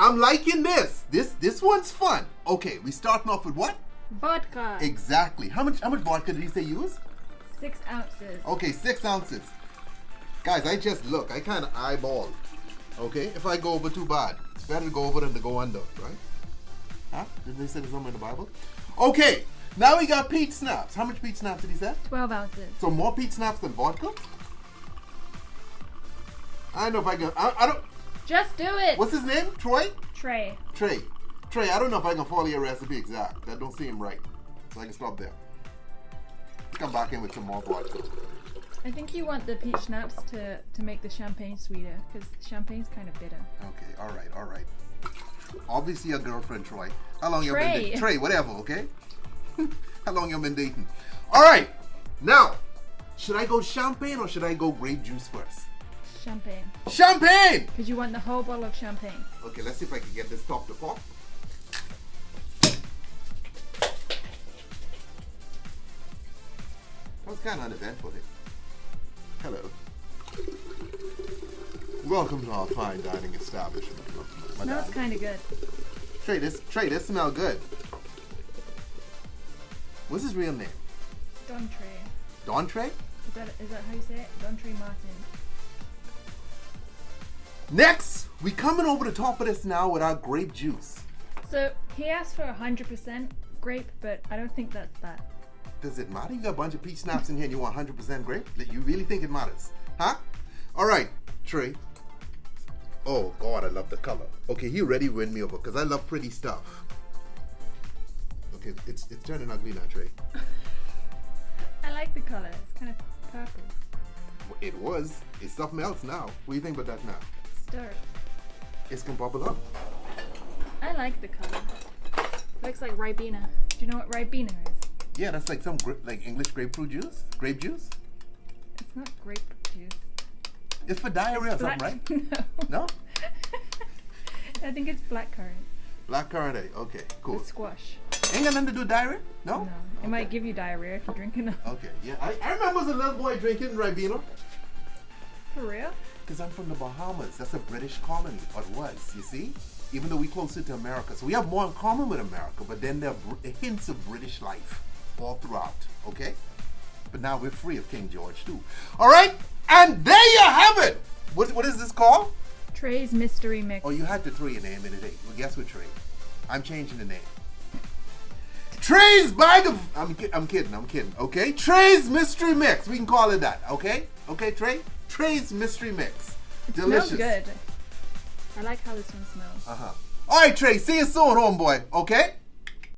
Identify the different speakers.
Speaker 1: I'm liking this. This one's fun. Okay, we starting off with what?
Speaker 2: Vodka.
Speaker 1: Exactly. How much vodka did you say use?
Speaker 2: 6 ounces.
Speaker 1: Okay, 6 ounces. Guys, I just look. I kind of eyeball. Okay, if I go over too bad, it's better to go over than to go under, right? Huh? Didn't they say there's somewhere in the Bible? Okay, now we got peach snaps. How much peach snaps did he say?
Speaker 2: 12 ounces.
Speaker 1: So more peach snaps than vodka? I don't know if I can. I don't.
Speaker 2: Just do it.
Speaker 1: What's his name? Troy?
Speaker 2: Trey.
Speaker 1: Trey, I don't know if I can follow your recipe exact. That don't seem right. So I can stop there. Come back in with some more vodka.
Speaker 2: I think you want the peach schnapps to make the champagne sweeter, because champagne's kind of bitter.
Speaker 1: Okay, all right. Obviously your girlfriend, Troy. How long you been
Speaker 2: Trey.
Speaker 1: dating? Trey, whatever, okay? How long you been dating? All right, now, should I go champagne or should I go grape juice first?
Speaker 2: Champagne.
Speaker 1: Champagne!
Speaker 2: Because you want the whole bottle of champagne.
Speaker 1: Okay, let's see if I can get this top to pop. That was kind of uneventful here. Hello. Welcome to our fine dining establishment.
Speaker 2: Smells kind of good.
Speaker 1: Trey, this smells good. What's his real name?
Speaker 2: Don Trey.
Speaker 1: Don Trey?
Speaker 2: Is that how you say it? Don Trey Martin.
Speaker 1: Next, we coming over the top of this now with our grape juice.
Speaker 2: So he asked for 100% grape, but I don't think that's that.
Speaker 1: Does it matter? You got a bunch of peach schnapps in here and you want 100% grape? You really think it matters? Huh? All right, Trey. Oh, God, I love the color. Okay, he already win me over because I love pretty stuff. Okay, it's turning ugly now, Trey.
Speaker 2: I like the color. It's kind of purple.
Speaker 1: It was. It's something else now. What do you think about that now?
Speaker 2: Stir it.
Speaker 1: It's gonna bubble up.
Speaker 2: I like the color. Looks like Ribena. Do you know what Ribena is?
Speaker 1: Yeah, that's like some like English grapefruit juice. Grape juice.
Speaker 2: It's not grape juice.
Speaker 1: It's for diarrhea or something, right?
Speaker 2: No.
Speaker 1: No?
Speaker 2: I think it's blackcurrant.
Speaker 1: Blackcurrant, okay, cool.
Speaker 2: With squash.
Speaker 1: Ain't got nothing to do with diarrhea? No?
Speaker 2: No. It might give you diarrhea if you drink enough.
Speaker 1: Okay, yeah. I remember as a little boy drinking Ribena.
Speaker 2: For real?
Speaker 1: Because I'm from the Bahamas. That's a British colony, or it was, you see? Even though we're closer to America. So we have more in common with America, but then there are hints of British life all throughout, okay? But now we're free of King George too. All right? And there you have it! What is this called?
Speaker 2: Trey's Mystery Mix.
Speaker 1: Oh, you had to throw your name in it. Well, guess what, Trey? I'm changing the name. Trey's Bag of... I'm kidding, okay? Trey's Mystery Mix. We can call it that, okay? Okay, Trey? Trey's Mystery Mix.
Speaker 2: It
Speaker 1: Delicious.
Speaker 2: smells good. I like how this one smells.
Speaker 1: All right, Trey. See you soon, homeboy, okay?